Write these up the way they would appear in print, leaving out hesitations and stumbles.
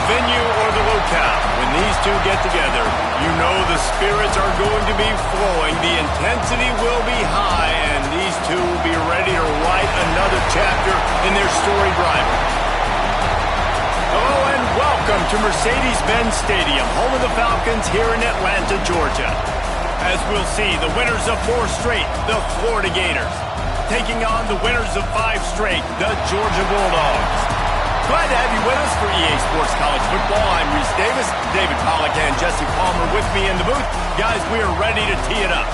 venue or the locale, when these two get together, you know the spirits are going to be flowing, the intensity will be high, and these two will be ready to write another chapter in their storied rivalry. Hello and welcome to Mercedes-Benz Stadium, home of the Falcons here in Atlanta, Georgia. As we'll see, the winners of 4 straight, the Florida Gators, taking on the winners of 5 straight, the Georgia Bulldogs. Glad to have you with us for EA Sports College Football. I'm Reese Davis, David Pollack and Jesse Palmer with me in the booth. Guys, we are ready to tee it up.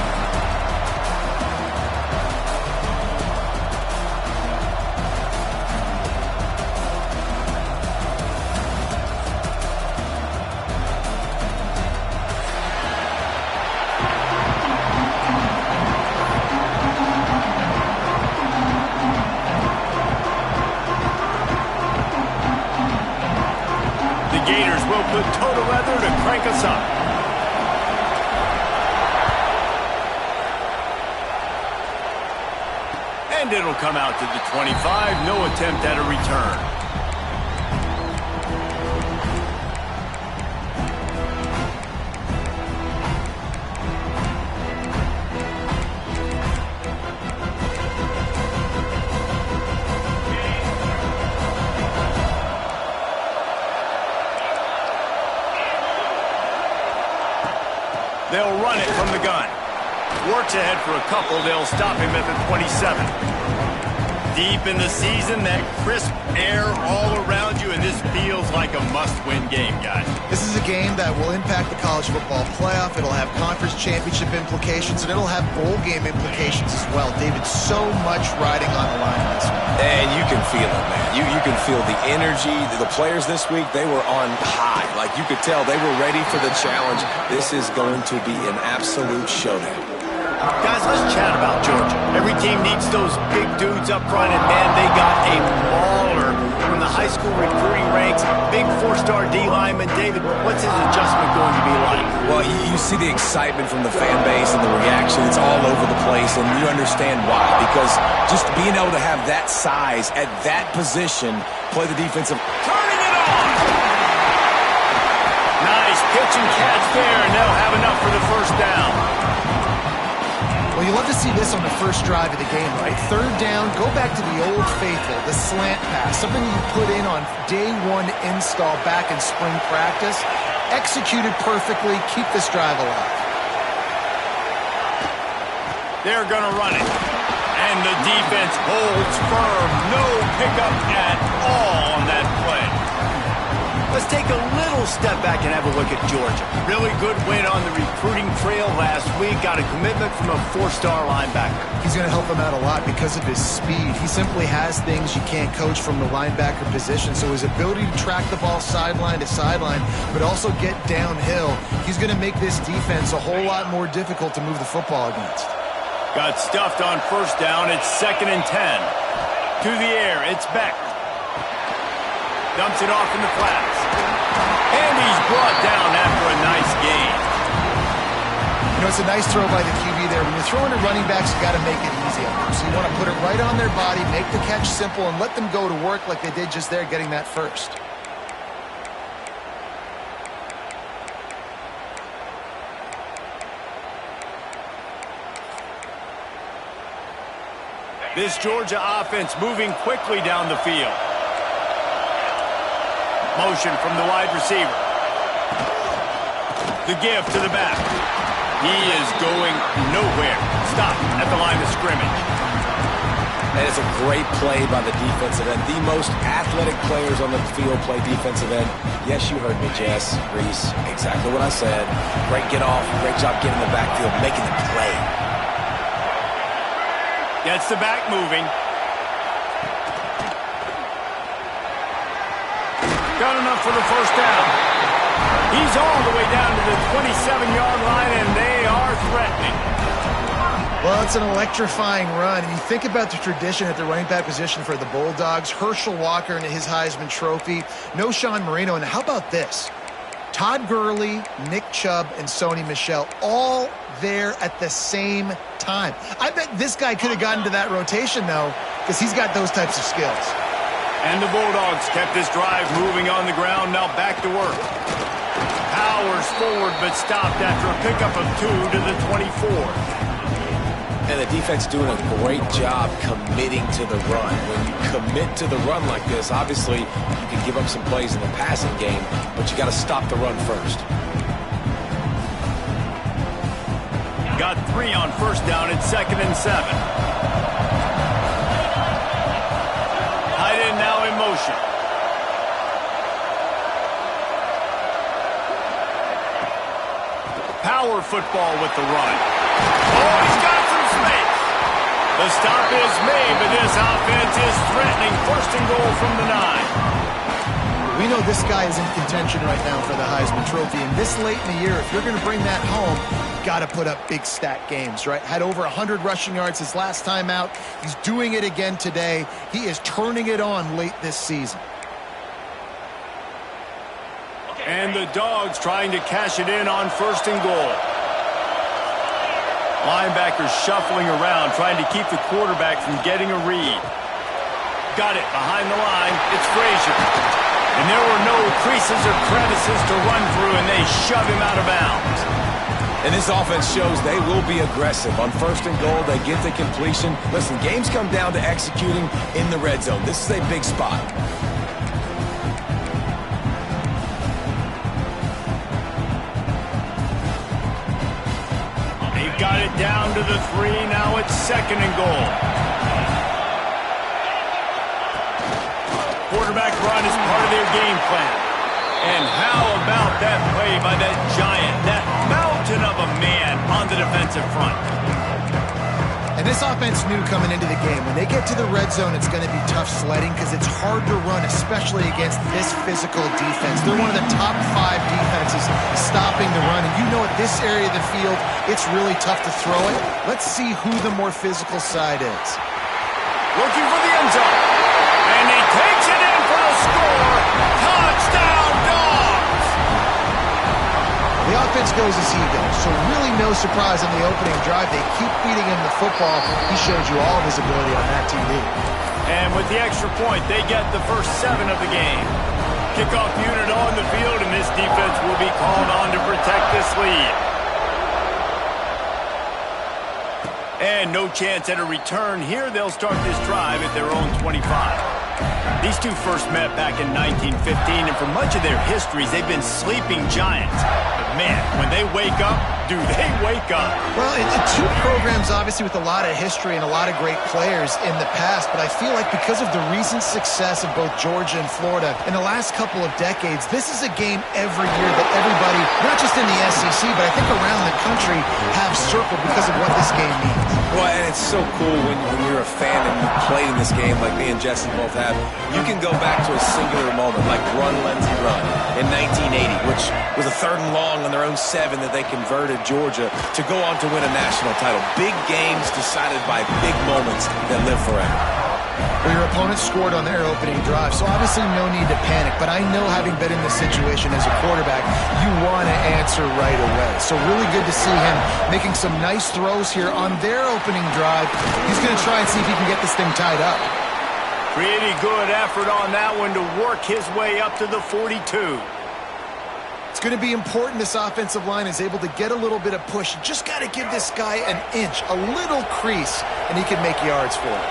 Gators will put toe to leather to crank us up. And it'll come out to the 25. No attempt at a return. They'll run it from the gun. Works ahead for a couple. They'll stop him at the 27. Deep in the season, that crisp air all around you, and this feels like a must-win game, guys. This is a game that will impact the college football playoff. It'll have conference championship implications, and it'll have bowl game implications as well. David, so much riding on the line in this one. And you can feel it, man. You can feel the energy. The players this week, they were on high. Like, you could tell they were ready for the challenge. This is going to be an absolute showdown. Guys, let's chat about Georgia. Every team needs those big dudes up front, and man, they got a mauler from the high school recruiting ranks. Big four-star D lineman. David, what's his adjustment going to be like? Well, you see the excitement from the fan base and the reaction. It's all over the place, and you understand why. Because just being able to have that size at that position, play the defensive... Turning it on! Nice pitch and catch there, and they'll have enough for the first down. Well, you love to see this on the first drive of the game, right? Third down, go back to the old faithful, the slant pass, something you put in on day one install back in spring practice. Executed perfectly, keep this drive alive. They're going to run it. And the defense holds firm. No pickup at all on that play. Let's take a little step back and have a look at Georgia. Really good win on the recruiting trail last week. Got a commitment from a four-star linebacker. He's going to help them out a lot because of his speed. He simply has things you can't coach from the linebacker position. So his ability to track the ball sideline to sideline, but also get downhill, he's going to make this defense a whole lot more difficult to move the football against. Got stuffed on first down. It's 2nd and 10. To the air, it's Beck. Dumps it off in the flats. And he's brought down after a nice gain. You know, it's a nice throw by the QB there. When you're throwing at running backs, you got to make it easy on them. So you want to put it right on their body, make the catch simple, and let them go to work like they did just there, getting that first. This Georgia offense moving quickly down the field. Motion from the wide receiver. The give to the back. He is going nowhere. Stop at the line of scrimmage. And it's a great play by the defensive end. The most athletic players on the field play defensive end. Yes, you heard me, Jess, Reese. Exactly what I said. Great get off. Great job getting in the backfield, making the play. Gets the back moving. Got enough for the first down. He's all the way down to the 27-yard line, and they are threatening. Well, it's an electrifying run. And you think about the tradition at the running back position for the Bulldogs. Herschel Walker and his Heisman Trophy. No Sean Marino. And how about this? Todd Gurley, Nick Chubb, and Sony Michel all there at the same time. I bet this guy could have gotten to that rotation, though, because he's got those types of skills. And the Bulldogs kept this drive moving on the ground. Now back to work. Powers forward, but stopped after a pickup of 2 to the 24. And the defense doing a great job committing to the run. When you commit to the run like this, obviously you can give up some plays in the passing game, but you got to stop the run first. Got 3 on first down. It's 2nd and 7. Now in motion. Power football with the run. Oh, he's got some space. The stop is made, but this offense is threatening. 1st and goal from the 9. We know this guy is in contention right now for the Heisman Trophy, and this late in the year, if you're going to bring that home, you got to put up big stat games, right? Had over 100 rushing yards his last time out. He's doing it again today. He is turning it on late this season. And the Dogs trying to cash it in on 1st and goal. Linebackers shuffling around, trying to keep the quarterback from getting a read. Got it behind the line. It's Frazier. And there were no creases or crevices to run through, and they shove him out of bounds. And this offense shows they will be aggressive. On 1st and goal, they get the completion. Listen, games come down to executing in the red zone. This is a big spot. They've got it down to the 3. Now it's 2nd and goal. quarterback run is part of their game plan. And how about that play by that giant, that mountain of a man on the defensive front? And this offense knew coming into the game, when they get to the red zone, it's going to be tough sledding because it's hard to run, especially against this physical defense. They're one of the top 5 defenses stopping the run. And you know at this area of the field, it's really tough to throw it. Let's see who the more physical side is. Looking for the end zone. And he takes it in for the score. Touchdown, Dogs! The offense goes as he goes, so really no surprise on the opening drive. They keep feeding him the football. He showed you all of his ability on that TV. And with the extra point, they get the first 7 of the game. Kickoff unit on the field, and this defense will be called on to protect this lead. And no chance at a return here. They'll start this drive at their own 25. These two first met back in 1915, and for much of their histories, they've been sleeping giants. But man, when they wake up, do they wake up? Well, two programs obviously with a lot of history and a lot of great players in the past, but I feel like because of the recent success of both Georgia and Florida in the last couple of decades, this is a game every year that everybody, not just in the SEC, but I think around the country, have circled because of what this game means. Well, and it's so cool when you're a fan and you played in this game like me and Jesse both have. You can go back to a singular moment like Run, Lindsey, Run in 1980, which was a 3rd and long on their own 7 that they converted Georgia to go on to win a national title. Big games decided by big moments that live forever. Well, your opponent scored on their opening drive, so obviously no need to panic. But I know, having been in this situation as a quarterback, you want to answer right away. So really good to see him making some nice throws here on their opening drive. He's going to try and see if he can get this thing tied up. Pretty good effort on that one to work his way up to the 42. It's going to be important this offensive line is able to get a little bit of push. You just got to give this guy an inch, a little crease, and he can make yards for it.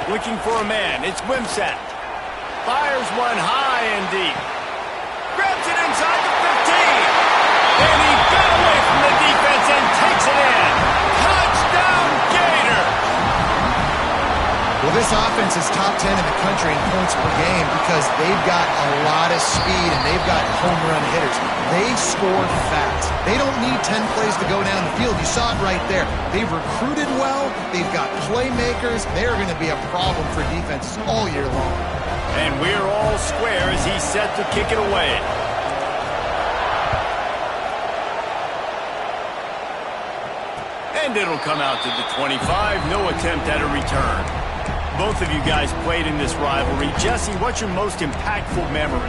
Looking for a man. It's Wimsatt. Fires one high and deep. Grabs it inside the 15. And he got away from the defense and takes it in. Touchdown, Gator! Well, this offense is top 10 in the country in points per game because they've got a lot of speed and they've got home run hitters. They score fast. They don't need 10 plays to go down the field. You saw it right there. They've recruited well. They've got playmakers. They're going to be a problem for defenses all year long. And we're all square as he's set to kick it away. And it'll come out to the 25. No attempt at a return. Both of you guys played in this rivalry. Jesse, what's your most impactful memory?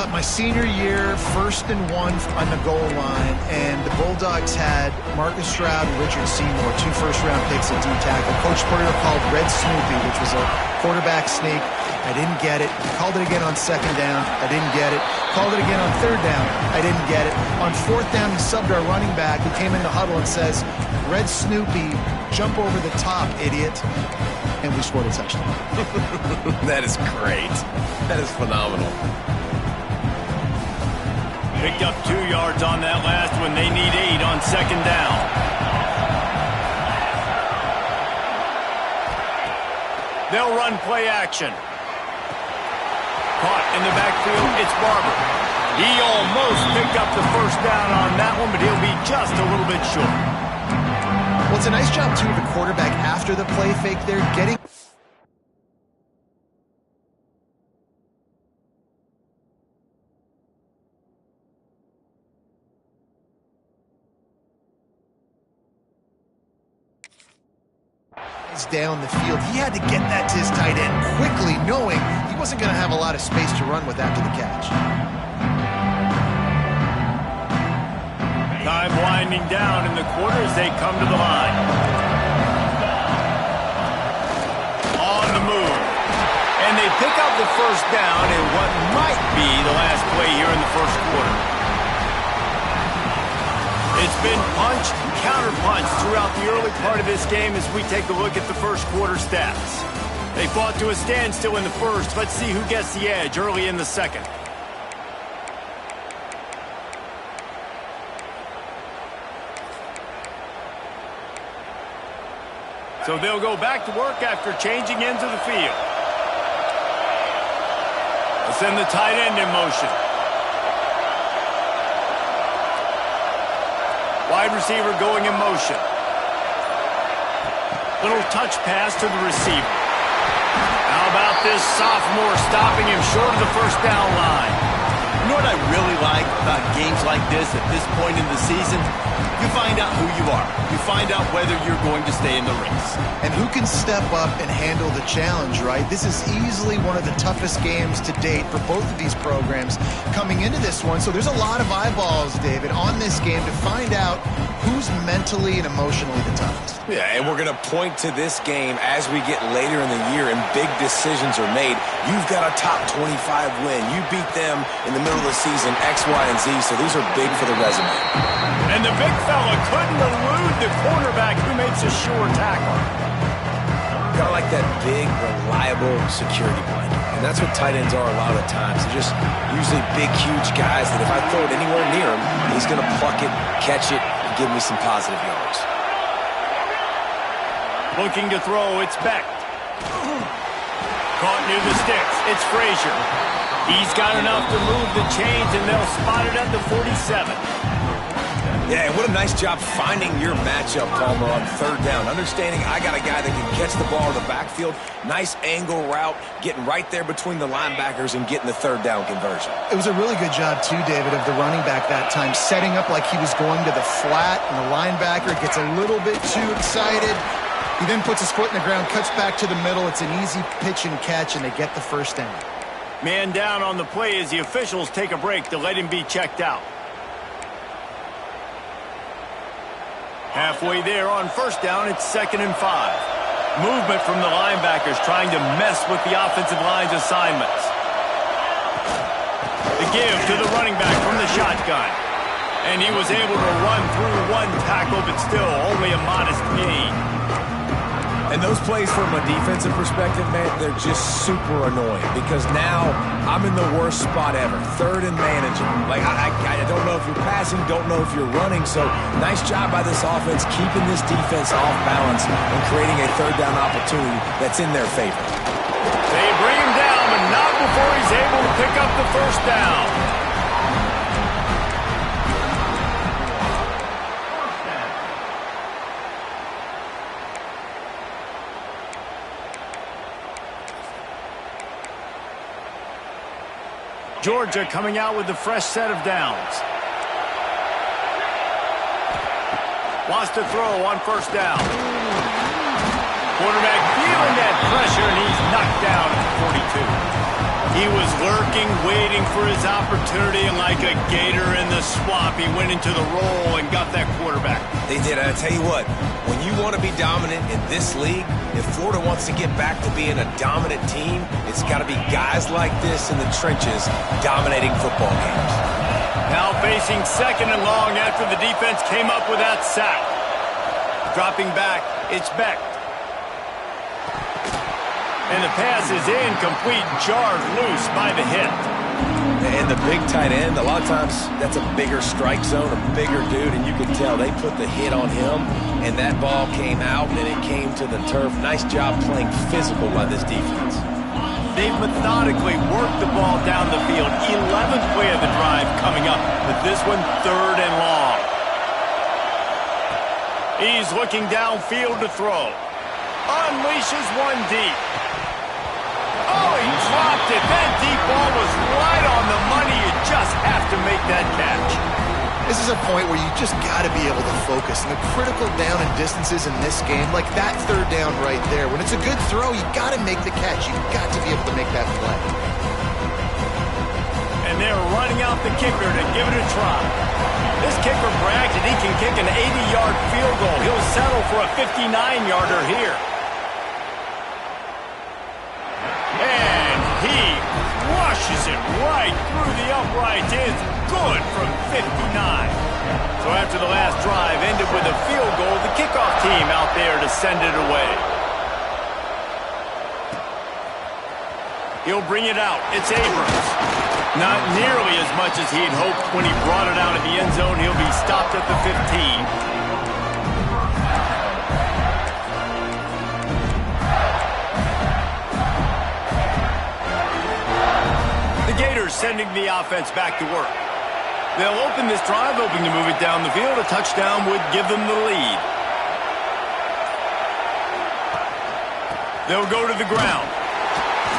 My senior year, 1st and 1 on the goal line, and the Bulldogs had Marcus Stroud and Richard Seymour, 2 first-round picks at D-tackle. Coach Spurrier called Red Snoopy, which was a quarterback sneak. I didn't get it. Called it again on 2nd down. I didn't get it. Called it again on 3rd down. I didn't get it. On 4th down, he subbed our running back, who came in the huddle and says, Red Snoopy, jump over the top, idiot. And we scored a touchdown. That is great. That is phenomenal. Picked up 2 yards on that last one. They need 8 on 2nd down. They'll run play action. Caught in the backfield, it's Barber. He almost picked up the 1st down on that one, but he'll be just a little bit short. Well, it's a nice job, too, of the quarterback after the play fake there, getting... down the field. He had to get that to his tight end quickly, knowing he wasn't going to have a lot of space to run with after the catch. Time winding down in the quarter as they come to the line. On the move. And they pick up the 1st down in what might be the last play here in the 1st quarter. It's been punch, counter-punch throughout the early part of this game as we take a look at the 1st quarter stats. They fought to a standstill in the 1st. Let's see who gets the edge early in the 2nd. So they'll go back to work after changing into the field. Let's send the tight end in motion. Wide receiver going in motion. Little touch pass to the receiver. How about this sophomore stopping him short of the first down line? You know what I really like about games like this at this point in the season? You find out who you are. You find out whether you're going to stay in the race. And who can step up and handle the challenge, right? This is easily one of the toughest games to date for both of these programs coming into this one. So there's a lot of eyeballs, David, on this game to find out who's mentally and emotionally the toughest. Yeah, and we're going to point to this game as we get later in the year and big decisions are made. You've got a top 25 win. You beat them in the middle of the season, X, Y, and Z, so these are big for the resume. And the big fella couldn't elude the cornerback who makes a sure tackle. Kind of like that big, reliable security blanket. And that's what tight ends are a lot of the times. They're just usually big, huge guys that if I throw it anywhere near him, he's going to pluck it, catch it, and give me some positive yards. Looking to throw, it's Beck. Caught near the sticks, it's Frazier. He's got enough to move the chains, and they'll spot it at the 47. Yeah, and what a nice job finding your matchup, Palmer, on third down. Understanding I got a guy that can catch the ball in the backfield. Nice angle route, getting right there between the linebackers and getting the third down conversion. It was a really good job, too, David, of the running back that time, setting up like he was going to the flat, and the linebacker gets a little bit too excited. He then puts his foot in the ground, cuts back to the middle. It's an easy pitch and catch, and they get the first down. Man down on the play as the officials take a break to let him be checked out. Halfway there on first down, it's 2nd and 5. Movement from the linebackers trying to mess with the offensive line's assignments. The give to the running back from the shotgun. And he was able to run through one tackle, but still only a modest gain. And those plays from a defensive perspective, man, they're just super annoying because now I'm in the worst spot ever. Third and manageable. Like, I don't know if you're passing, don't know if you're running. So nice job by this offense keeping this defense off balance and creating a third down opportunity that's in their favor. They bring him down, but not before he's able to pick up the first down. Georgia coming out with a fresh set of downs. Wants to throw on first down. Quarterback feeling that pressure, and he's knocked down at 42. He was lurking, waiting for his opportunity, and like a gator in the swamp, he went into the roll and got that quarterback. They did. I tell you what, when you want to be dominant in this league, if Florida wants to get back to being a dominant team, it's got to be guys like this in the trenches dominating football games. Now facing 2nd and long after the defense came up with that sack. Dropping back, it's Beck. And the pass is incomplete, jarred loose by the hit. And the big tight end, a lot of times that's a bigger strike zone, a bigger dude, and you can tell they put the hit on him, and that ball came out, and it came to the turf. Nice job playing physical by this defense. They've methodically worked the ball down the field. 11th play of the drive coming up, with this one 3rd and long. He's looking downfield to throw. Unleashes one deep. Oh, he dropped it. That deep ball was right on the money. You just have to make that catch. This is a point where you just got to be able to focus. And the critical down and distances in this game, like that third down right there, when it's a good throw, you got to make the catch. You've got to be able to make that play. And they're running out the kicker to give it a try. This kicker brags that he can kick an 80-yard field goal. He'll settle for a 59-yarder here. And he rushes it right through the uprights. It's good from 59. So after the last drive ended with a field goal, the kickoff team out there to send it away. He'll bring it out. It's Abrams. Not nearly as much as he'd hoped when he brought it out of the end zone. He'll be stopped at the 15. Gators sending the offense back to work. They'll open this drive, hoping to move it down the field. A touchdown would give them the lead. They'll go to the ground.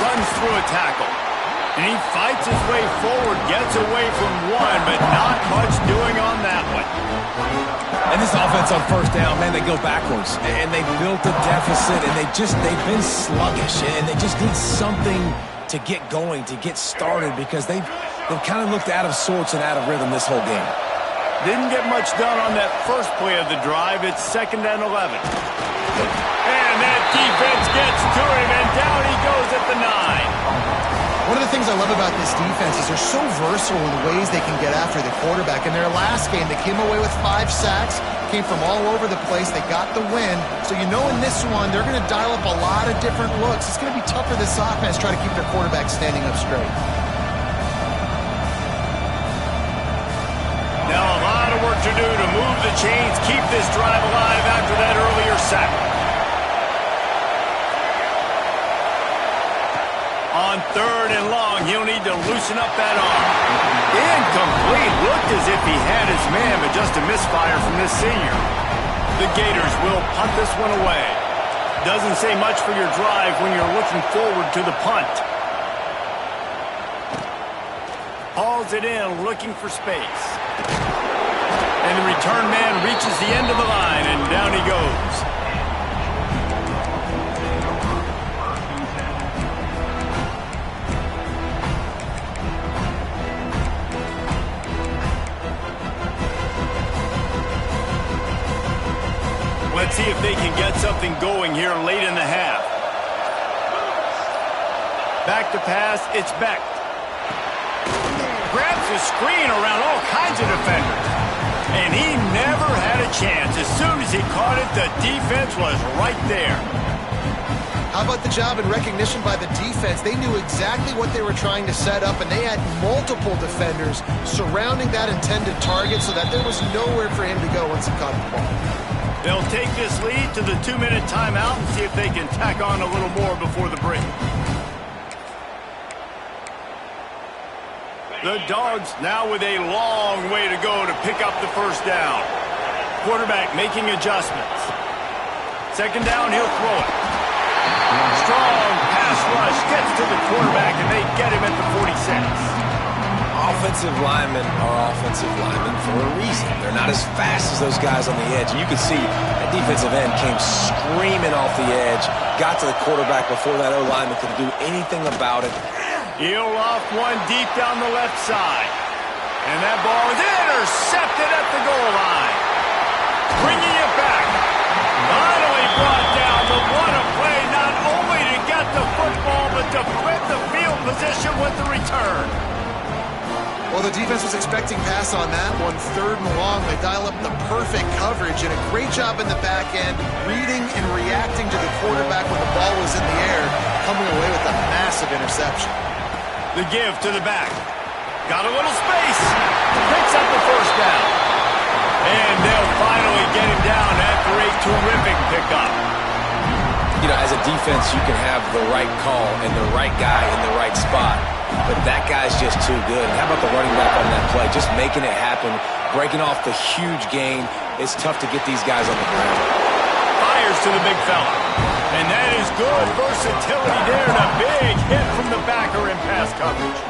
Runs through a tackle. And he fights his way forward, gets away from one, but not much doing on that one. And this offense on first down, man, they go backwards. And they built a deficit, and they've been sluggish. And they just need something to get going, to get started, because they've kind of looked out of sorts and out of rhythm this whole game. Didn't get much done on that first play of the drive. It's 2nd and 11. And that defense gets to him, and down he goes at the 9. One of the things I love about this defense is they're so versatile in the ways they can get after the quarterback. In their last game, they came away with 5 sacks, came from all over the place. They got the win. So you know in this one, they're going to dial up a lot of different looks. It's going to be tough for this offense trying to keep their quarterback standing up straight. Now a lot of work to do to move the chains, keep this drive alive after that earlier sack. On 3rd and long, he'll need to loosen up that arm. Incomplete. Looked as if he had his man, but just a misfire from this senior. The Gators will punt this one away. Doesn't say much for your drive when you're looking forward to the punt. Hauls it in, looking for space. And the return man reaches the end of the line, and down he goes. Let's see if they can get something going here late in the half. Back to pass, it's Beck. Grabs the screen around all kinds of defenders. And he never had a chance. As soon as he caught it, the defense was right there. How about the job and recognition by the defense? They knew exactly what they were trying to set up, and they had multiple defenders surrounding that intended target so that there was nowhere for him to go once he caught the ball. They'll take this lead to the 2-minute timeout and see if they can tack on a little more before the break. The Dogs now with a long way to go to pick up the first down. Quarterback making adjustments. 2nd down, he'll throw it. Strong pass rush gets to the quarterback, and they get him at the 46. Offensive linemen are offensive linemen for a reason. They're not as fast as those guys on the edge. And you can see that defensive end came screaming off the edge, got to the quarterback before that O-lineman could do anything about it. He'll off one deep down the left side. And that ball is intercepted at the goal line. Bringing it back. Finally brought down, but what a play, not only to get the football, but to flip the field position with the return. Well, the defense was expecting pass on that one. 3rd and long, they dial up the perfect coverage, and a great job in the back end, reading and reacting to the quarterback when the ball was in the air, coming away with a massive interception. The give to the back. Got a little space. Picks up the first down. And they'll finally get him down after a terrific pickup. You know, as a defense, you can have the right call and the right guy in the right spot. But that guy's just too good. And how about the running back on that play? Just making it happen, breaking off the huge gain. It's tough to get these guys on the ground. Fires to the big fella. And that is good versatility there, and a big hit from the backer in pass coverage.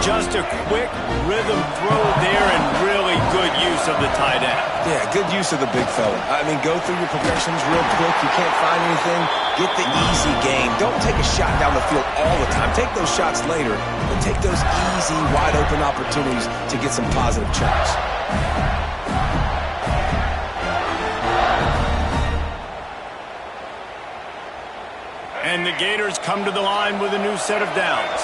Just a quick rhythm throw there, and really good use of the tight end. Yeah, good use of the big fella. I mean, go through your progressions real quick. You can't find anything. Get the easy gain. Don't take a shot down the field all the time. Take those shots later, and take those easy, wide-open opportunities to get some positive chops. And the Gators come to the line with a new set of downs.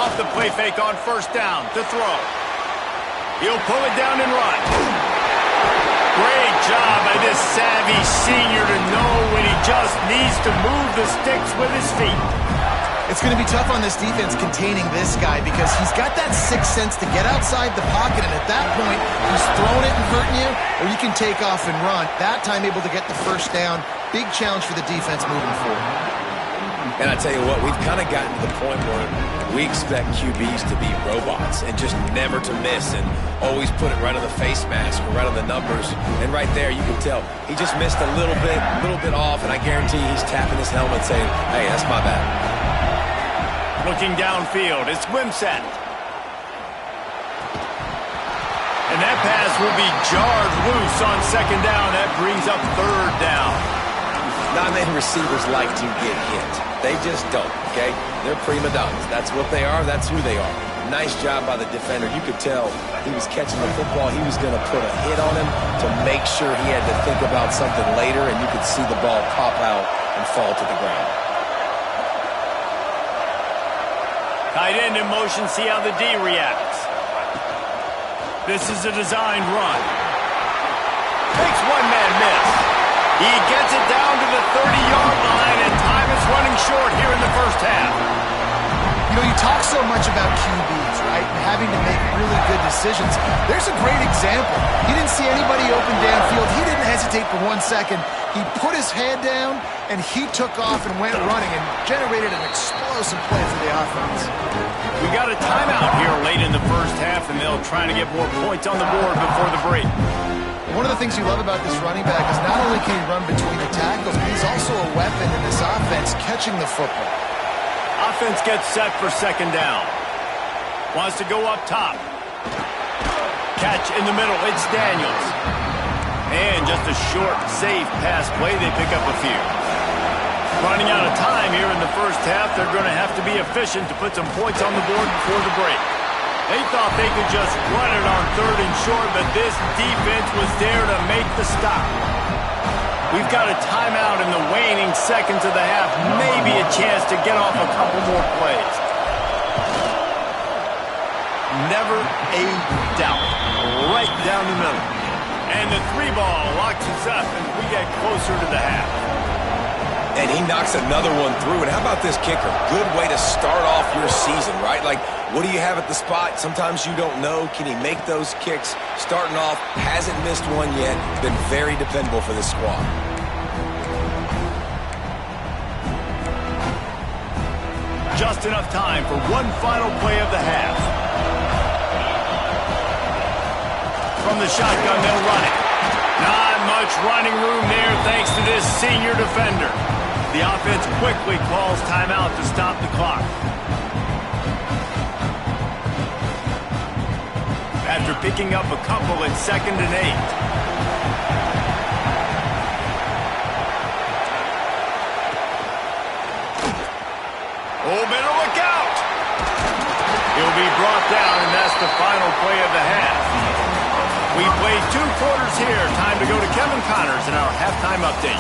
Off the play fake on 1st down to throw. He'll pull it down and run. Great job by this savvy senior to know when he just needs to move the sticks with his feet. It's going to be tough on this defense containing this guy because he's got that sixth sense to get outside the pocket, and at that point, he's throwing it and hurting you, or you can take off and run. That time able to get the first down. Big challenge for the defense moving forward. And I tell you what, we've kind of gotten to the point where we expect QBs to be robots and just never to miss and always put it right on the face mask or right on the numbers. And right there, you can tell he just missed a little bit off, and I guarantee he's tapping his helmet saying, hey, that's my bad. Looking downfield, it's Wimsatt. And that pass will be jarred loose on second down. That brings up third down. Not many receivers like to get hit. They just don't, okay? They're prima donnas. That's what they are. That's who they are. Nice job by the defender. You could tell he was catching the football. He was going to put a hit on him to make sure he had to think about something later, and you could see the ball pop out and fall to the ground. Tight end in motion. See how the D reacts. This is a designed run. Takes one-man miss. He gets it down to the 30-yard line, and time is running short here in the first half. You know, you talk so much about QBs, right, and having to make really good decisions. There's a great example. He didn't see anybody open downfield. He didn't hesitate for 1 second. He put his head down, and he took off and went running and generated an explosive play for the offense. We got a timeout here late in the first half, and they'll try to get more points on the board before the break. One of the things you love about this running back is not only can he run between the tackles, but he's also a weapon in this offense catching the football. Offense gets set for second down. Wants to go up top. Catch in the middle. It's Daniels. And just a short, safe pass play. They pick up a few. Running out of time here in the first half. They're going to have to be efficient to put some points on the board before the break. They thought they could just run it on third and short, but this defense was there to make the stop. We've got a timeout in the waning seconds of the half. Maybe a chance to get off a couple more plays. Never a doubt. Right down the middle. And the 3-ball locks us up as we get closer to the half. And he knocks another one through. And how about this kicker? Good way to start off your season, right? Like, what do you have at the spot? Sometimes you don't know. Can he make those kicks? Starting off, hasn't missed one yet. Been very dependable for this squad. Just enough time for one final play of the half. From the shotgun, they'll run it. Not much running room there thanks to this senior defender. The offense quickly calls timeout to stop the clock. After picking up a couple at 2nd and 8. Oh, better look out! He'll be brought down, and that's the final play of the half. We played 2 quarters here. Time to go to Kevin Connors in our halftime update.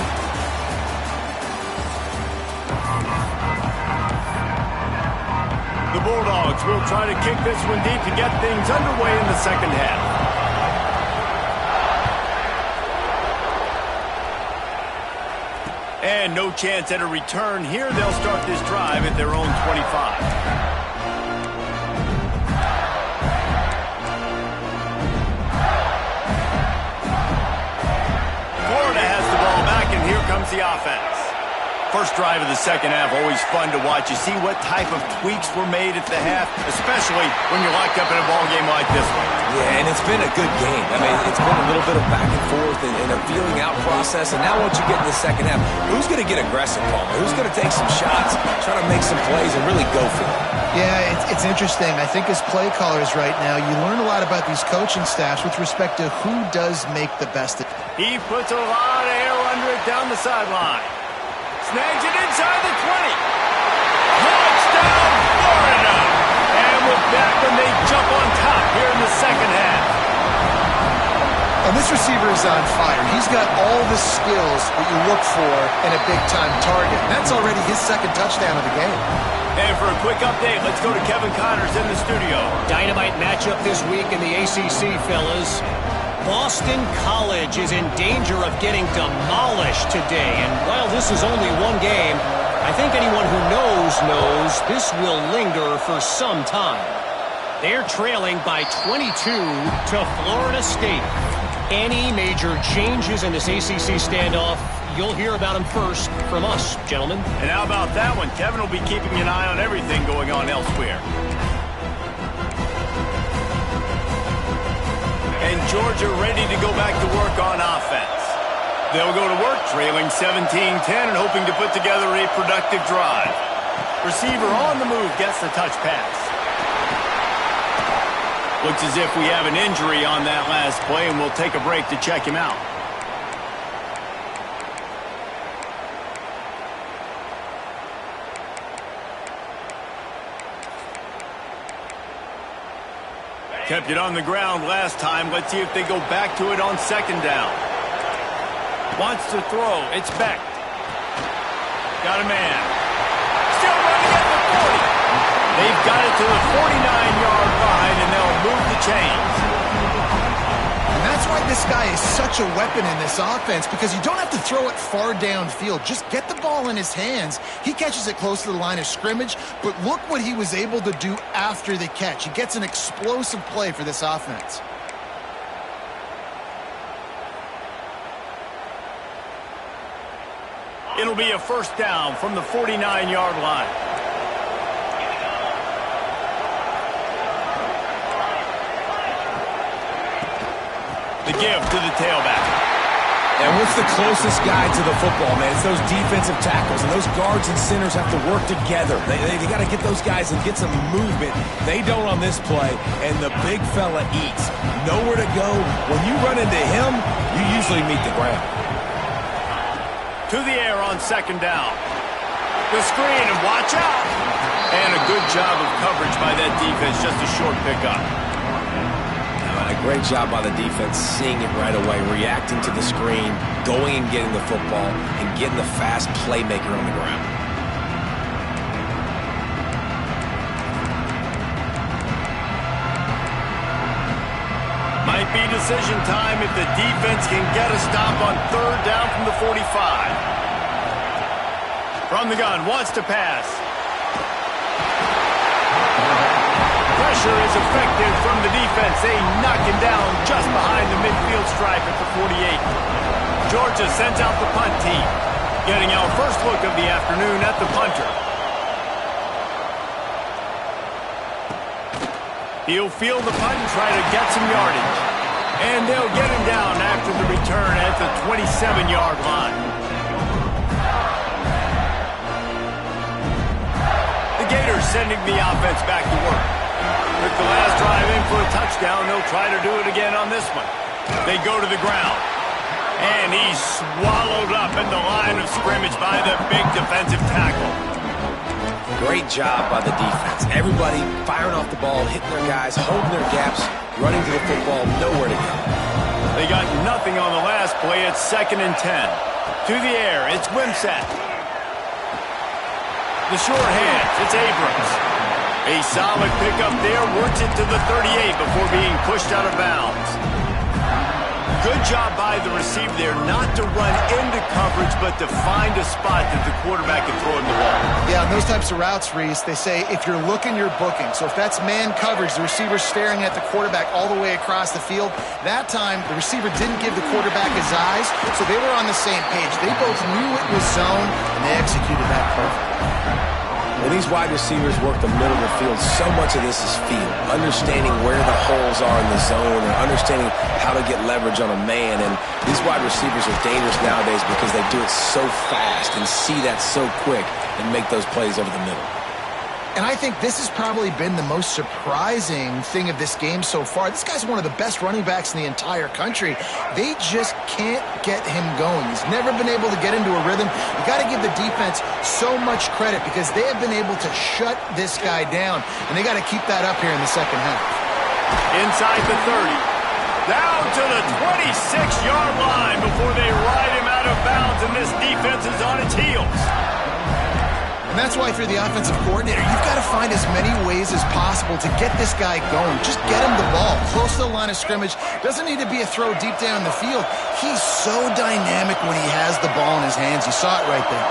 The Bulldogs will try to kick this one deep to get things underway in the second half. And no chance at a return here. They'll start this drive at their own 25. Florida has the ball back, and here comes the offense. First drive of the second half, always fun to watch. You see what type of tweaks were made at the half, especially when you're locked up in a ball game like this one. Yeah, and it's been a good game. I mean, it's been a little bit of back and forth and a feeling out process. And now once you get in the second half, who's going to get aggressive, Palmer? Who's going to take some shots, try to make some plays, and really go for it? Yeah, it's interesting. I think as play callers right now, you learn a lot about these coaching staffs with respect to who does make the best. He puts a lot of air under it down the sideline. Snags it inside the 20. Touchdown, Florida! And we're back when they jump on top here in the second half. And this receiver is on fire. He's got all the skills that you look for in a big-time target. And that's already his second touchdown of the game. And for a quick update, let's go to Kevin Connors in the studio. Dynamite matchup this week in the ACC, fellas. Boston College is in danger of getting demolished today. And while this is only one game, I think anyone who knows this will linger for some time. They're trailing by 22 to Florida State. Any major changes in this ACC standoff, you'll hear about him first from us, gentlemen. And how about that one? Kevin will be keeping an eye on everything going on elsewhere. And Georgia ready to go back to work on offense. They'll go to work trailing 17-10 and hoping to put together a productive drive. Receiver on the move gets the touch pass. Looks as if we have an injury on that last play, and we'll take a break to check him out. Kept it on the ground last time. Let's see if they go back to it on second down. Wants to throw. It's Beck. Got a man. Still running at the 40. They've got it to the 49-yard line, and they'll move the chains. And that's why this guy is such a weapon in this offense, because you don't have to throw it far downfield. Just get the ball in his hands. He catches it close to the line of scrimmage, but look what he was able to do after the catch. He gets an explosive play for this offense. It'll be a first down from the 49-yard line. The give to the tailback. And what's the closest guy to the football, man? It's those defensive tackles, and those guards and centers have to work together. They got to get those guys and get some movement. They don't on this play, and the big fella eats. Nowhere to go. When you run into him, you usually meet the ground. To the air on second down. The screen, and watch out. And a good job of coverage by that defense, just a short pickup. A great job by the defense, seeing it right away, reacting to the screen, going and getting the football, and getting the fast playmaker on the ground. Might be decision time if the defense can get a stop on third down from the 45. From the gun, wants to pass. Pressure is effective from the defense. They knock him down just behind the midfield stripe at the 48. Georgia sends out the punt team, getting our first look of the afternoon at the punter. He'll field the punt and try to get some yardage. And they'll get him down after the return at the 27-yard line. The Gators sending the offense back to work. With the last drive in for a touchdown, they'll try to do it again on this one. They go to the ground. And he's swallowed up at the line of scrimmage by the big defensive tackle. Great job by the defense. Everybody firing off the ball, hitting their guys, holding their gaps, running to the football, nowhere to go. They got nothing on the last play. It's 2nd and 10. To the air, it's Wimsatt. The short hands, it's Abrams. A solid pickup there, works it to the 38 before being pushed out of bounds. Good job by the receiver there not to run into coverage, but to find a spot that the quarterback can throw in the ball. Yeah, on those types of routes, Reese, they say if you're looking, you're booking. So if that's man coverage, the receiver's staring at the quarterback all the way across the field. That time, the receiver didn't give the quarterback his eyes, so they were on the same page. They both knew it was zone, and they executed that perfectly. When these wide receivers work the middle of the field, so much of this is feel. Understanding where the holes are in the zone and understanding how to get leverage on a man. And these wide receivers are dangerous nowadays because they do it so fast and see that so quick and make those plays over the middle. And I think this has probably been the most surprising thing of this game so far. This guy's one of the best running backs in the entire country. They just can't get him going. He's never been able to get into a rhythm. You got to give the defense so much credit because they have been able to shut this guy down, and they got to keep that up here in the second half. Inside the 30. Down to the 26-yard line before they ride him out of bounds, and this defense is on its heels. And that's why, if you're the offensive coordinator, you've got to find as many ways as possible to get this guy going. Just get him the ball close to the line of scrimmage. Doesn't need to be a throw deep down the field. He's so dynamic when he has the ball in his hands. You saw it right there.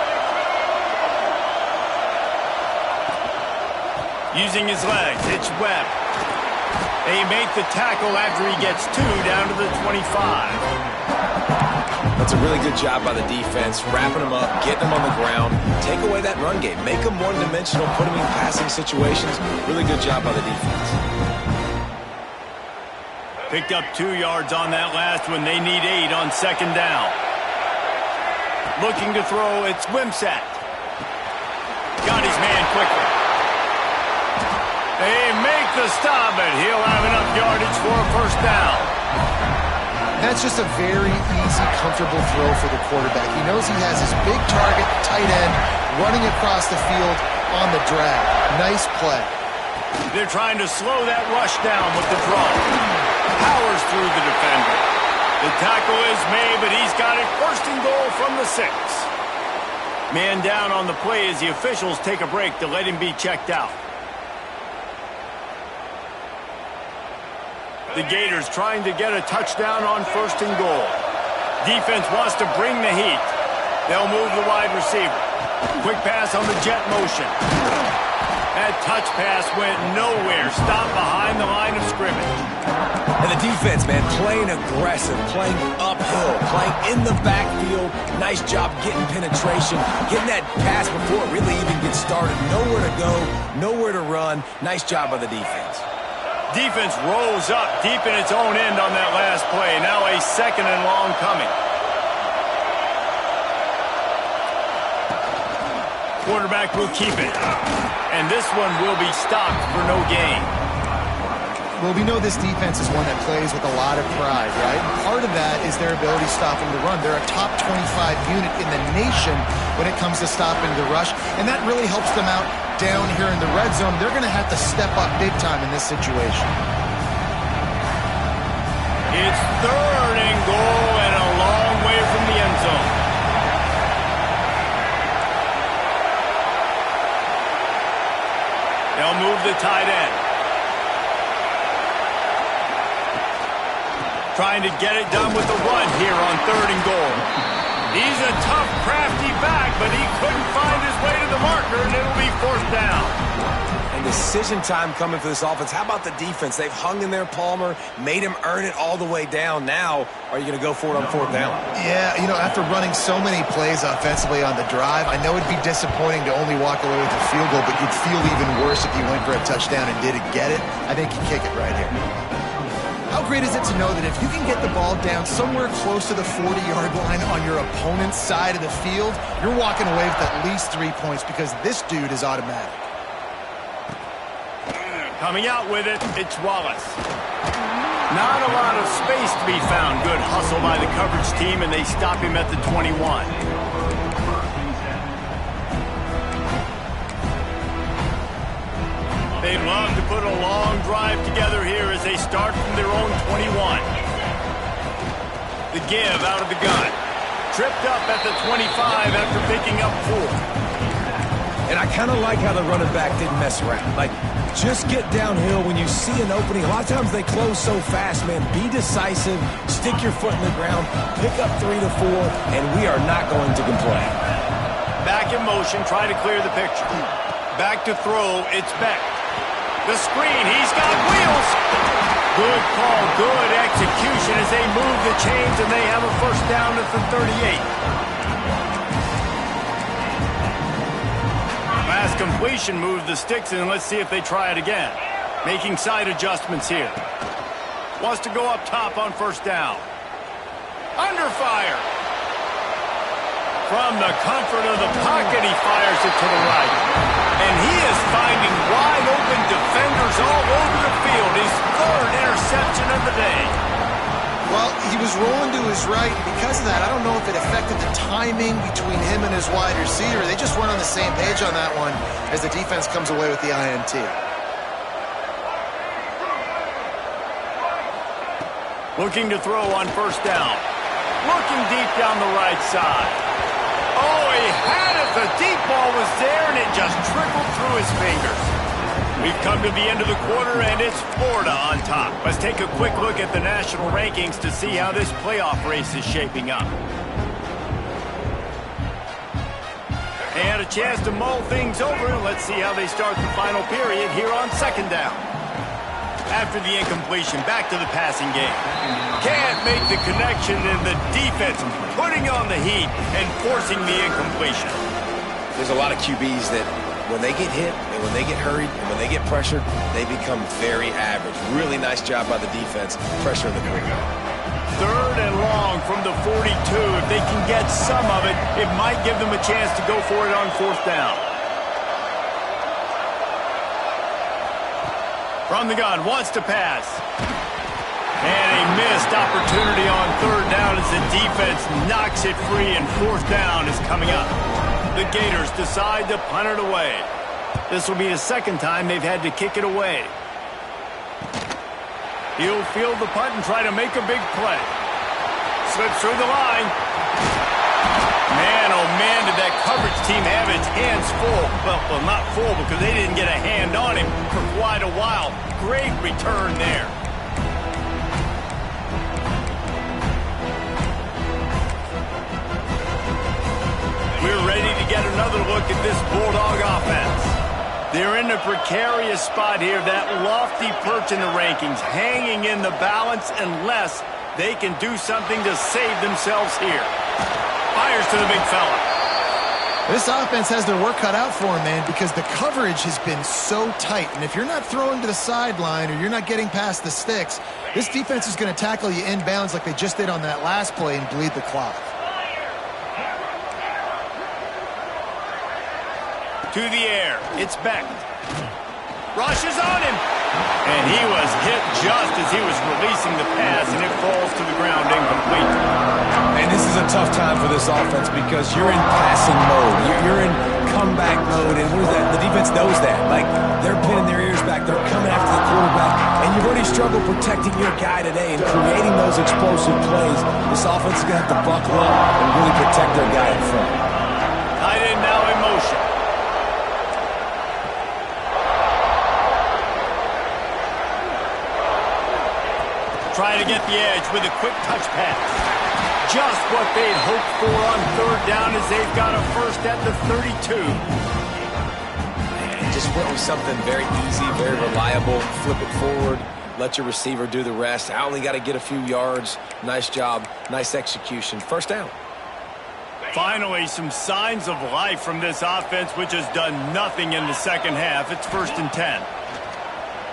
Using his legs, it's Webb. They make the tackle after he gets 2 down to the 25. That's a really good job by the defense, wrapping them up, getting them on the ground, take away that run game, make them one-dimensional, put them in passing situations. Really good job by the defense. Picked up 2 yards on that last one. They need 8 on second down. Looking to throw, it's Wimsatt. Got his man quickly. They make the stop, and he'll have enough yardage for a first down. That's just a very easy, comfortable throw for the quarterback. He knows he has his big target, tight end, running across the field on the drag. Nice play. They're trying to slow that rush down with the draw. Powers through the defender. The tackle is made, but he's got it first and goal from the 6. Man down on the play as the officials take a break to let him be checked out. The Gators trying to get a touchdown on first and goal. Defense wants to bring the heat. They'll move the wide receiver. Quick pass on the jet motion. That touch pass went nowhere. Stopped behind the line of scrimmage. And the defense, man, playing aggressive, playing uphill, playing in the backfield. Nice job getting penetration, getting that pass before it really even gets started. Nowhere to go, nowhere to run. Nice job by the defense. Defense rolls up deep in its own end on that last play. Now a second and long coming. Quarterback will keep it. And this one will be stopped for no gain. Well, we know this defense is one that plays with a lot of pride, right? And part of that is their ability stopping the run. They're a top 25 unit in the nation when it comes to stopping the rush, and that really helps them out down here in the red zone. They're going to have to step up big time in this situation. It's third and goal and a long way from the end zone. They'll move the tight end. Trying to get it done with the run here on third and goal. He's a tough, crafty back, but he couldn't find his way to the marker, and it'll be fourth down. And decision time coming for this offense. How about the defense? They've hung in there, Palmer, made him earn it all the way down. Now, are you going to go for it on fourth down? Yeah, you know, after running so many plays offensively on the drive, I know it'd be disappointing to only walk away with a field goal, but you'd feel even worse if you went for a touchdown and didn't get it. I think you kick it right here. How great is it to know that if you can get the ball down somewhere close to the 40-yard line on your opponent's side of the field, you're walking away with at least 3 points because this dude is automatic. Coming out with it, it's Wallace. Not a lot of space to be found. Good hustle by the coverage team, and they stop him at the 21. They'd love to put a long drive together here as they start from their own 21. The give out of the gun. Tripped up at the 25 after picking up 4. And I kind of like how the running back didn't mess around. Like, just get downhill when you see an opening. A lot of times they close so fast, man. Be decisive, stick your foot in the ground, pick up 3 to 4, and we are not going to complain. Back in motion, try to clear the picture. Back to throw, it's Beck. The screen, he's got wheels. Good call, good execution as they move the chains and they have a first down at the 38. Last completion moved the sticks and let's see if they try it again. Making side adjustments here. Wants to go up top on first down. Under fire. From the comfort of the pocket, he fires it to the right. And he is finding wide open defenders all over the field. His third interception of the day. Well, he was rolling to his right, and because of that, I don't know if it affected the timing between him and his wide receiver. They just weren't on the same page on that one as the defense comes away with the INT. Looking to throw on first down. Looking deep down the right side. Oh, he had it. The deep ball was there, and it just trickled through his fingers. We've come to the end of the quarter, and it's Florida on top. Let's take a quick look at the national rankings to see how this playoff race is shaping up. They had a chance to mull things over. Let's see how they start the final period here on second down. After the incompletion, back to the passing game. Can't make the connection, and the defense putting on the heat and forcing the incompletion. There's a lot of QBs that when they get hit and when they get hurried and when they get pressured, they become very average. Really nice job by the defense, pressuring the quarterback. 3rd and long from the 42. If they can get some of it, it might give them a chance to go for it on 4th down. From the gun, wants to pass. And a missed opportunity on 3rd down as the defense knocks it free, and 4th down is coming up. The Gators decide to punt it away. This will be the 2nd time they've had to kick it away. He'll field the punt and try to make a big play. Slips through the line. Man, oh man, did that coverage team have its hands full. Well, not full because they didn't get a hand on him for quite a while. Great return there. We're ready to get another look at this Bulldog offense. They're in a precarious spot here, that lofty perch in the rankings, hanging in the balance unless they can do something to save themselves here. Fires to the big fella. This offense has their work cut out for them, man, because the coverage has been so tight. And if you're not throwing to the sideline or you're not getting past the sticks, this defense is going to tackle you inbounds like they just did on that last play and bleed the clock. To the air, it's Beck. Rushes on him. And he was hit just as he was releasing the pass, and it falls to the ground incomplete. And this is a tough time for this offense because you're in passing mode. You're in comeback mode, and what is that? The defense knows that. Like, they're pinning their ears back. They're coming after the quarterback, and you've already struggled protecting your guy today and creating those explosive plays. This offense is going to have to buckle up and really protect their guy in front. Tight end now in motion. Trying to get the edge with a quick touch pass. Just what they'd hoped for on 3rd down as they've got a first at the 32. And just went with something very easy, very reliable. Flip it forward, let your receiver do the rest. I only got to get a few yards. Nice job, nice execution. First down. Finally, some signs of life from this offense, which has done nothing in the 2nd half. It's 1st and 10.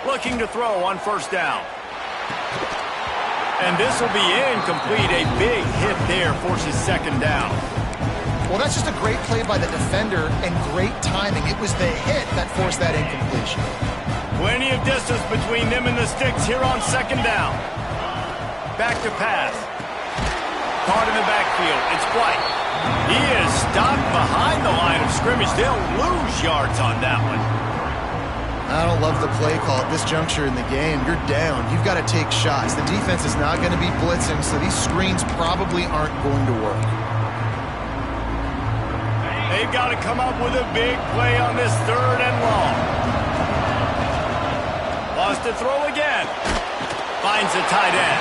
Looking to throw on 1st down. And this will be incomplete. A big hit there forces 2nd down. Well, that's just a great play by the defender and great timing. It was the hit that forced that incompletion. Plenty of distance between them and the sticks here on 2nd down. Back to pass. Caught in the backfield. It's White. He is stopped behind the line of scrimmage. They'll lose yards on that one. I don't love the play call at this juncture in the game. You're down. You've got to take shots. The defense is not going to be blitzing, so these screens probably aren't going to work. They've got to come up with a big play on this 3rd and long. Lost to throw again. Finds the tight end.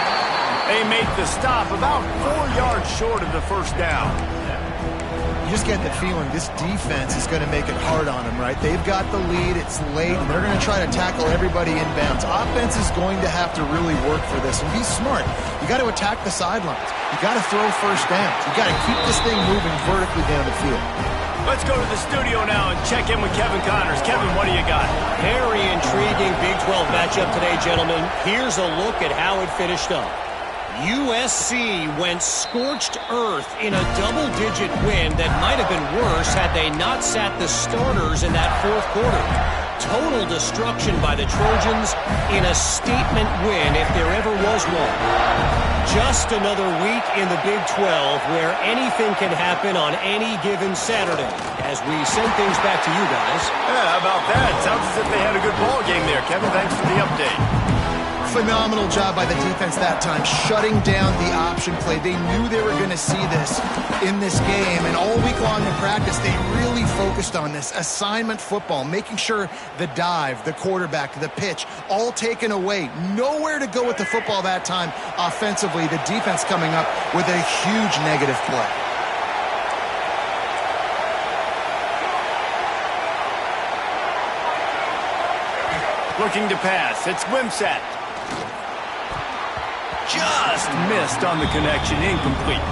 They make the stop about 4 yards short of the 1st down. You just get the feeling this defense is going to make it hard on them, right? They've got the lead. It's late, and they're going to try to tackle everybody inbounds. Offense is going to have to really work for this and be smart. You got to attack the sidelines. You got to throw 1st downs. You got to keep this thing moving vertically down the field. Let's go to the studio now and check in with Kevin Connors. Kevin, what do you got? Very intriguing Big 12 matchup today, gentlemen. Here's a look at how it finished up. USC went scorched earth in a double-digit win that might have been worse had they not sat the starters in that 4th quarter. Total destruction by the Trojans in a statement win if there ever was one. Just another week in the Big 12 where anything can happen on any given Saturday. As we send things back to you guys. Yeah, how about that? Sounds as if they had a good ball game there. Kevin, thanks for the update. Phenomenal job by the defense that time, shutting down the option play. They knew they were going to see this in this game, and all week long in practice, they really focused on this assignment football, making sure the dive, the quarterback, the pitch, all taken away. Nowhere to go with the football that time offensively. The defense coming up with a huge negative play. Looking to pass. It's Wimsatt. Just missed on the connection. Incomplete.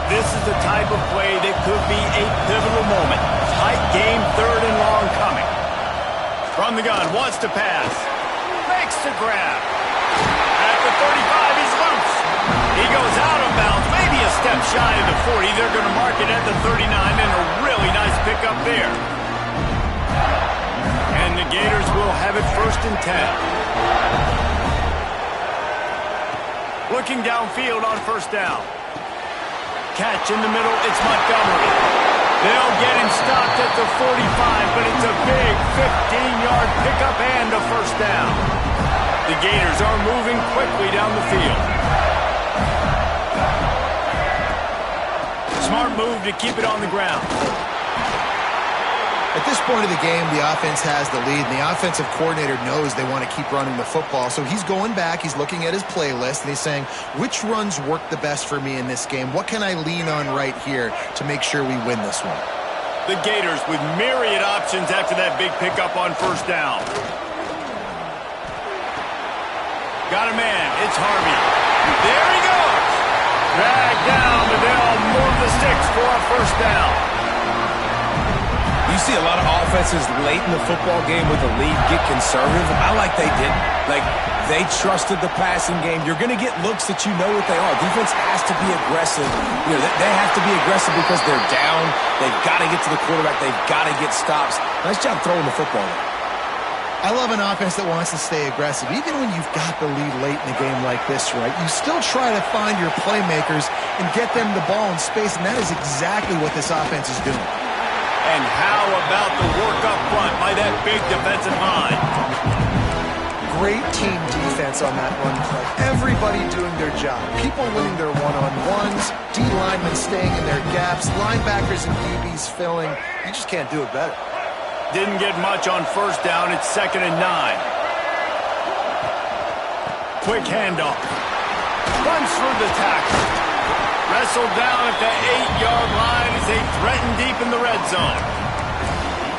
This is the type of play that could be a pivotal moment. Tight game, 3rd and long coming. From the gun, wants to pass. Makes the grab. At the 35, he's loose. He goes out of bounds, maybe a step shy of the 40. They're going to mark it at the 39, and a really nice pickup there. And the Gators will have it 1st and 10. Looking downfield on 1st down. Catch in the middle, it's Montgomery. They'll get him stopped at the 45, but it's a big 15-yard pickup and a 1st down. The Gators are moving quickly down the field. Smart move to keep it on the ground. At this point of the game, the offense has the lead, and the offensive coordinator knows they want to keep running the football. So he's going back, he's looking at his playlist, and he's saying, which runs work the best for me in this game? What can I lean on right here to make sure we win this one? The Gators with myriad options after that big pickup on 1st down. Got a man, it's Harvey. There he goes! Dragged down, but they'll move the sticks for a 1st down. You see a lot of offenses late in the football game with the lead get conservative. I like they didn't. Like, they trusted the passing game. You're going to get looks that you know what they are. Defense has to be aggressive. You know, they have to be aggressive because they're down. They've got to get to the quarterback. They've got to get stops. Nice job throwing the football. I love an offense that wants to stay aggressive. Even when you've got the lead late in the game like this, right, you still try to find your playmakers and get them the ball in space, and that is exactly what this offense is doing. And how about the work up front by that big defensive line? Great team defense on that run play. Everybody doing their job. People winning their one-on-ones, D linemen staying in their gaps, linebackers and DBs filling. You just can't do it better. Didn't get much on 1st down. It's 2nd and 9. Quick handoff. Runs through the tackle. Wrestled down at the 8-yard line as they threaten deep in the red zone.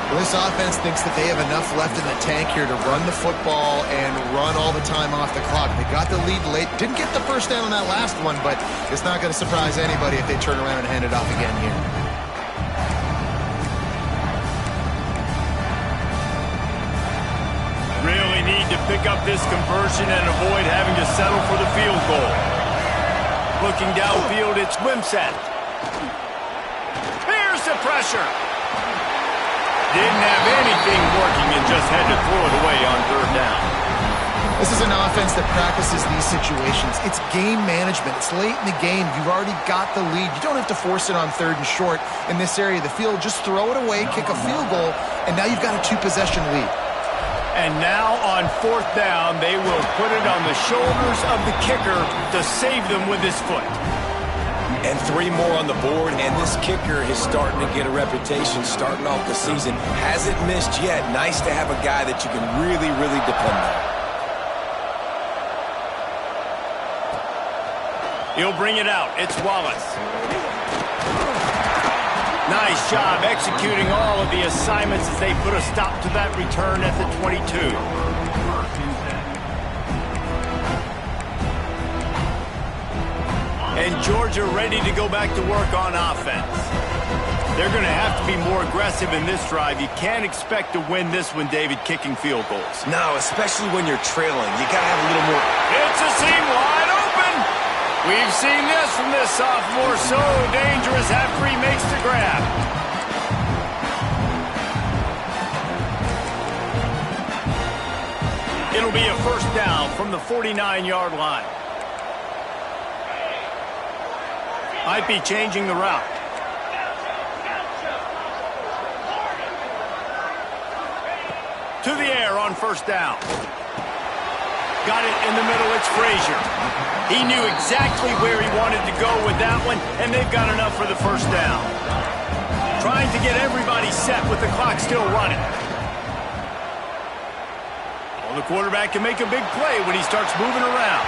Well, this offense thinks that they have enough left in the tank here to run the football and run all the time off the clock. They got the lead late. Didn't get the 1st down on that last one, but it's not going to surprise anybody if they turn around and hand it off again here. Really need to pick up this conversion and avoid having to settle for the field goal. Looking downfield, it's Wimsatt. Here's the pressure. Didn't have anything working and just had to throw it away on 3rd down. This is an offense that practices these situations. It's game management. It's late in the game. You've already got the lead. You don't have to force it on 3rd and short in this area of the field. Just throw it away, kick a field goal, and now you've got a 2-possession lead. And now on 4th down, they will put it on the shoulders of the kicker to save them with his foot. And 3 more on the board, and this kicker is starting to get a reputation starting off the season. Hasn't missed yet. Nice to have a guy that you can really, really depend on. He'll bring it out. It's Wallace. Nice job executing all of the assignments as they put a stop to that return at the 22. And Georgia ready to go back to work on offense. They're going to have to be more aggressive in this drive. You can't expect to win this one, David, kicking field goals. No, especially when you're trailing. You got to have a little more. It's a seam wide open. We've seen this from this sophomore. So dangerous after he makes the grab. It'll be a 1st down from the 49-yard line. Might be changing the route. To the air on 1st down. Got it in the middle, it's Frazier. He knew exactly where he wanted to go with that one, and they've got enough for the 1st down. Trying to get everybody set with the clock still running. Well, the quarterback can make a big play when he starts moving around.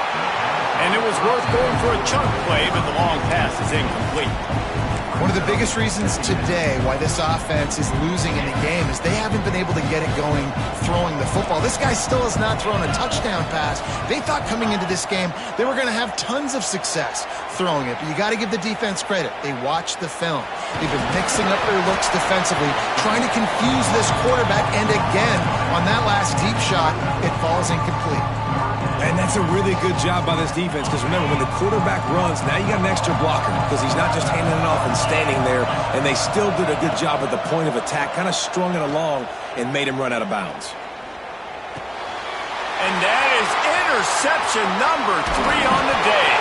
And it was worth going for a chunk play, but the long pass is incomplete. One of the biggest reasons today why this offense is losing in the game is they haven't been able to get it going throwing the football. This guy still has not thrown a touchdown pass. They thought coming into this game they were going to have tons of success throwing it, but you got to give the defense credit. They watched the film. They've been mixing up their looks defensively, trying to confuse this quarterback, and again, on that last deep shot, it falls incomplete. And that's a really good job by this defense because remember, when the quarterback runs, now you got an extra blocker because he's not just handing it off and standing there, and they still did a good job at the point of attack, kind of strung it along and made him run out of bounds. And that is interception number 3 on the day.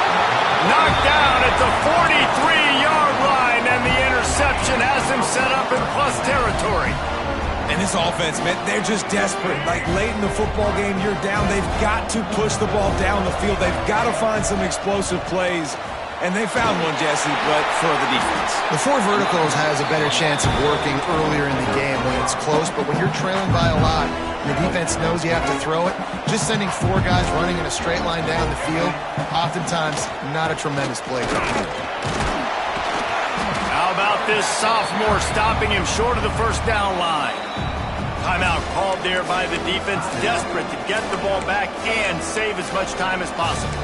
Knocked down at the 43-yard line, and the interception has him set up in plus territory. And this offense, man, they're just desperate. Like late in the football game, you're down. They've got to push the ball down the field. They've got to find some explosive plays. And they found one, Jesse, but for the defense. The 4 verticals has a better chance of working earlier in the game when it's close, but when you're trailing by a lot and the defense knows you have to throw it, just sending 4 guys running in a straight line down the field, oftentimes not a tremendous play. How about this sophomore stopping him short of the first down line? Timeout called there by the defense, desperate to get the ball back and save as much time as possible.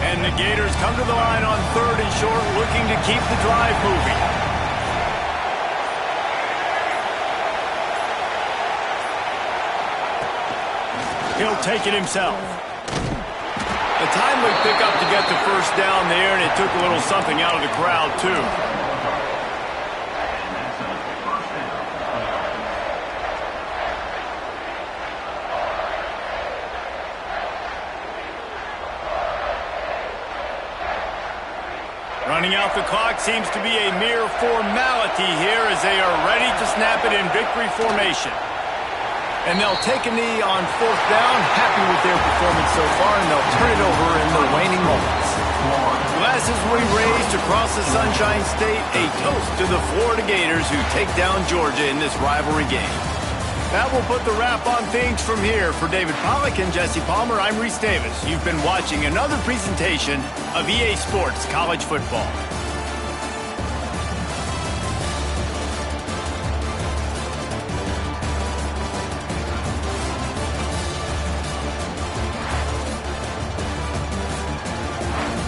And the Gators come to the line on 3rd and short, looking to keep the drive moving. He'll take it himself. A timely pickup to get the first down there, and it took a little something out of the crowd, too. Running out the clock seems to be a mere formality here as they are ready to snap it in victory formation. And they'll take a knee on 4th down, happy with their performance so far, and they'll turn it over in the waning moments. Glasses will be raised across the Sunshine State, a toast to the Florida Gators who take down Georgia in this rivalry game. That will put the wrap on things from here. For David Pollack and Jesse Palmer, I'm Reese Davis. You've been watching another presentation of EA Sports College Football.